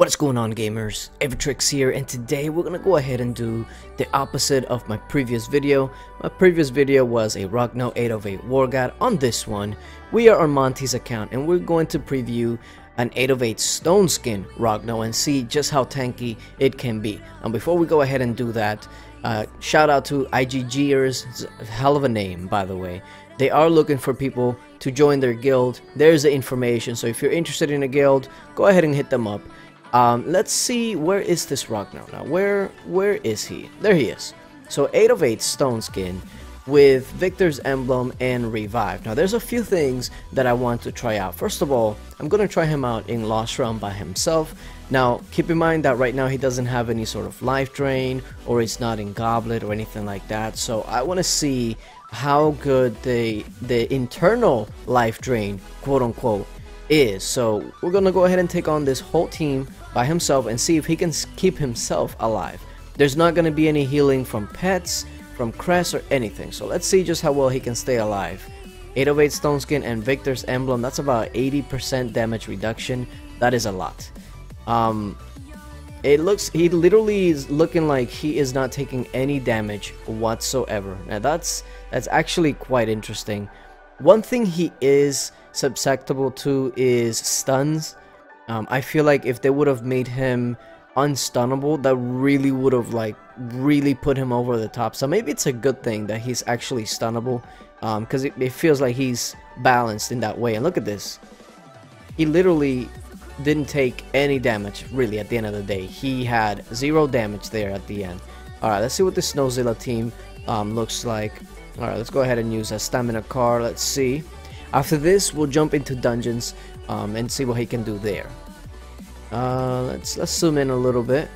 What's going on, gamers? Aevatrex here, and today we're gonna go ahead and do the opposite of my previous video. My previous video was a Rockno 808 War God. On this one, we are on Monty's account and we're going to preview an 808 Stone Skin Rockno and see just how tanky it can be. And before we go ahead and do that, shout out to IGGers, it's a hell of a name by the way. They are looking for people to join their guild. There's the information, so if you're interested in a guild, go ahead and hit them up. Let's see, where is this Rockno now? Where is he? There he is. So 808 Stone Skin with Victor's Emblem and Revive. Now there's a few things that I want to try out. First of all, I'm gonna try him out in Lost Realm by himself. Now keep in mind that right now he doesn't have any sort of life drain, or it's not in Goblet or anything like that. So I want to see how good the internal life drain, quote unquote, is. So we're gonna go ahead and take on this whole team by himself and see if he can keep himself alive. There's not gonna be any healing from pets, from crests, or anything. So let's see just how well he can stay alive. 808 Stone Skin and Victor's Emblem, that's about 80% damage reduction. That is a lot. He literally is looking like he is not taking any damage whatsoever. Now that's actually quite interesting. One thing he is susceptible to is stuns. I feel like if they would have made him unstunnable, that really would have really put him over the top. So maybe it's a good thing that he's actually stunnable, because it feels like he's balanced in that way. And look at this, he literally didn't take any damage really at the end of the day. He had 0 damage there at the end. Alright, let's see what the Snowzilla team looks like. Alright, let's go ahead and use a stamina car. Let's see. After this, we'll jump into dungeons and see what he can do there. Let's zoom in a little bit.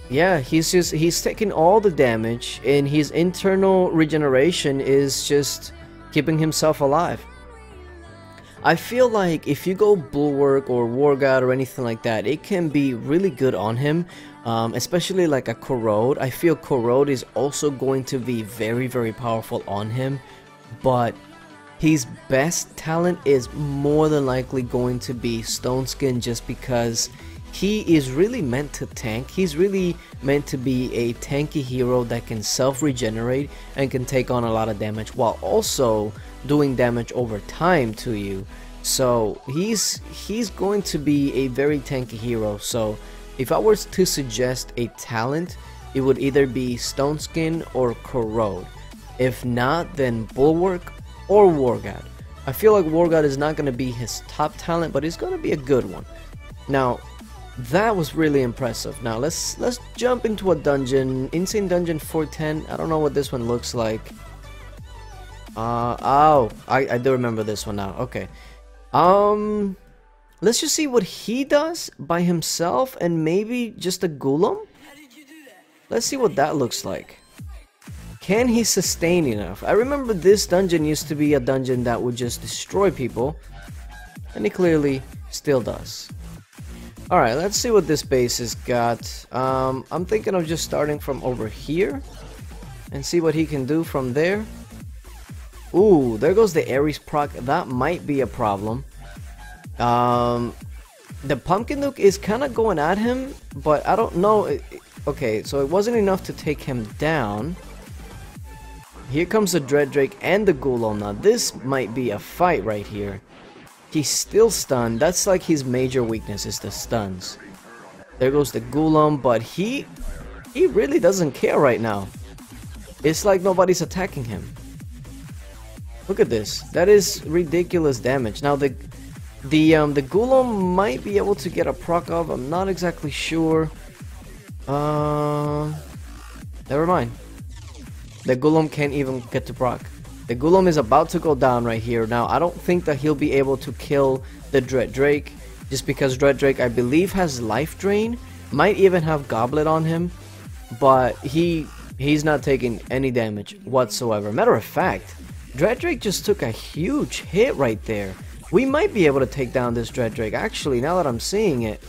Yeah, he's taking all the damage, and his internal regeneration is just keeping himself alive. I feel like if you go Bulwark or War God or anything like that, it can be really good on him, especially like a Corrode. I feel Corrode is also going to be very, very powerful on him, but his best talent is more than likely going to be Stone Skin, just because he is really meant to tank. He's really meant to be a tanky hero that can self-regenerate and can take on a lot of damage while also doing damage over time to you. So he's going to be a very tanky hero. So if I were to suggest a talent, it would either be Stone Skin or Corrode. If not, then Bulwark or War God. I feel like War God is not going to be his top talent, but it's going to be a good one. Now that was really impressive. Now let's jump into a dungeon. Insane Dungeon 410. I don't know what this one looks like. Oh, I do remember this one now. Okay. Let's just see what he does by himself, and maybe just a Golem. Let's see what that looks like. Can he sustain enough? I remember this dungeon used to be a dungeon that would just destroy people, and he clearly still does. Alright, let's see what this base has got. I'm thinking of just starting from over here and see what he can do from there. Ooh, there goes the Ares proc. That might be a problem. The Pumpkin Nuke is kind of going at him, but I don't know. Okay, so it wasn't enough to take him down. Here comes the Dread Drake and the Golem. Now this might be a fight right here. He's still stunned. That's like his major weakness, is the stuns. There goes the Golem, but he really doesn't care right now. It's like nobody's attacking him. Look at this. That is ridiculous damage. Now the Golem might be able to get a proc of. I'm not exactly sure. Never mind. The Golem can't even get to proc. The Golem is about to go down right here. Now I don't think that he'll be able to kill the Dread Drake, just because Dread Drake, I believe, has life drain. Might even have Goblet on him, but he's not taking any damage whatsoever. Matter of fact, Dread Drake just took a huge hit right there. We might be able to take down this Dread Drake, actually, now that I'm seeing it.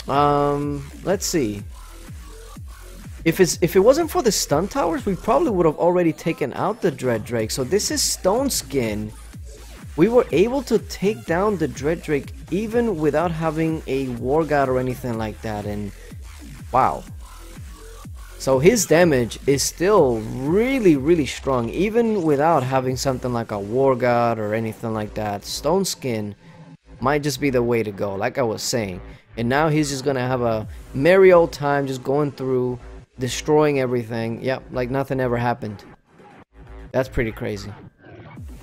Let's see. If it wasn't for the stun towers, we probably would have already taken out the Dread Drake. So this is Stone Skin we were able to take down the Dread Drake even without having a War God or anything like that, and wow. So his damage is still really strong even without having something like a War God or anything like that. Stone Skin might just be the way to go, like I was saying. And now he's just gonna have a merry old time just going through, destroying everything. Yep, like nothing ever happened. That's pretty crazy.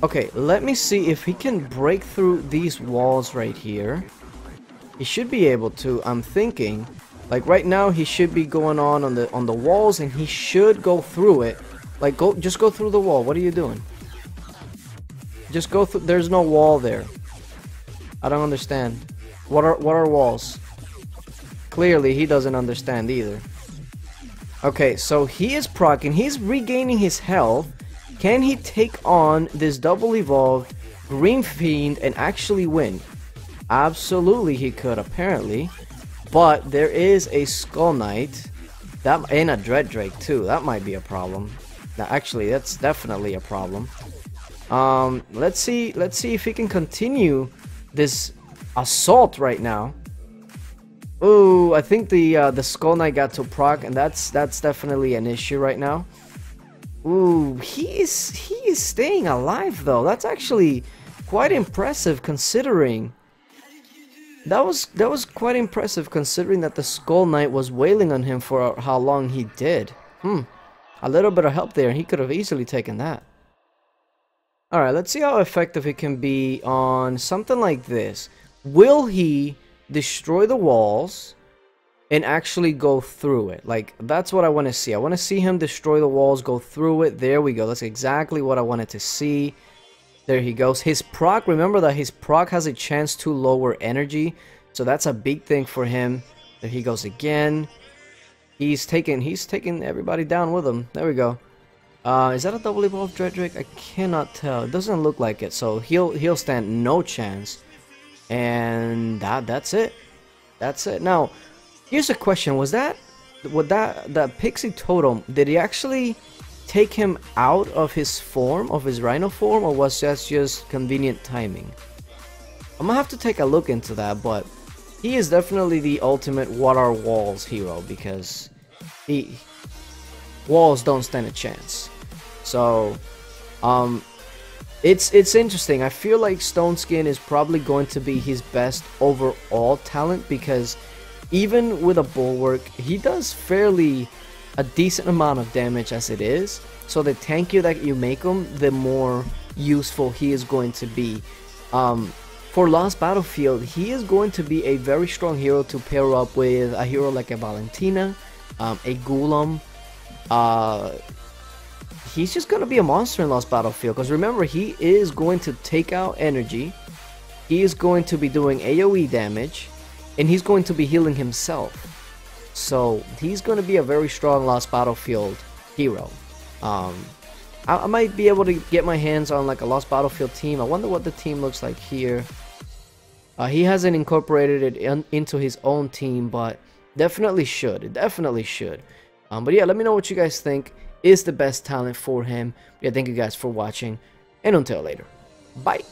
Okay, let me see if he can break through these walls right here. He should be able to, I'm thinking. Like right now he should be going on the walls, and he should go through it. Like just go through the wall. What are you doing? Just go through. There's no wall there. I don't understand. What are walls? Clearly he doesn't understand either. Okay, so he is proccing. He's regaining his health. Can he take on this double evolved Green Fiend and actually win? Absolutely he could, apparently. But there is a Skull Knight that, and a Dread Drake too. That might be a problem. Now, actually, that's definitely a problem. Let's see if he can continue this assault right now. Ooh, I think the Skull Knight got to proc, and that's definitely an issue right now. Ooh, he is staying alive though. That's actually quite impressive considering. That was quite impressive considering that the Skull Knight was wailing on him for how long he did. A little bit of help there, and he could have easily taken that. Alright, let's see how effective he can be on something like this. Will he destroy the walls and actually go through it? Like, that's what I want to see. I want to see him destroy the walls, go through it. There we go. That's exactly what I wanted to see. There he goes. His proc, remember that his proc has a chance to lower energy. So that's a big thing for him. There he goes again. He's taking everybody down with him. There we go. Is that a double evolved Dread Drake? I cannot tell. It doesn't look like it. So he'll stand no chance. And that's it. That's it. Now, here's a question. Was that Pixie Totem, did he actually take him out of his form, of his Rhino form, or was that just convenient timing? I'm gonna have to take a look into that, but he is definitely the ultimate what are walls hero, because walls don't stand a chance. So it's interesting. I feel like Stone Skin is probably going to be his best overall talent, because even with a bulwark, he does fairly a decent amount of damage as it is. So the tankier that you make him, the more useful he is going to be. For Lost Battlefield, he is going to be a very strong hero to pair up with a hero like a Valentina, a Golem. He's just going to be a monster in Lost Battlefield, because remember, he is going to take out energy, he is going to be doing AoE damage, and he's going to be healing himself. So he's going to be a very strong Lost Battlefield hero. I might be able to get my hands on like a Lost Battlefield team. I wonder what the team looks like here. He hasn't incorporated it into his own team, but definitely should. It definitely should. But yeah, let me know what you guys think is the best talent for him. Yeah, thank you guys for watching, and until later, bye.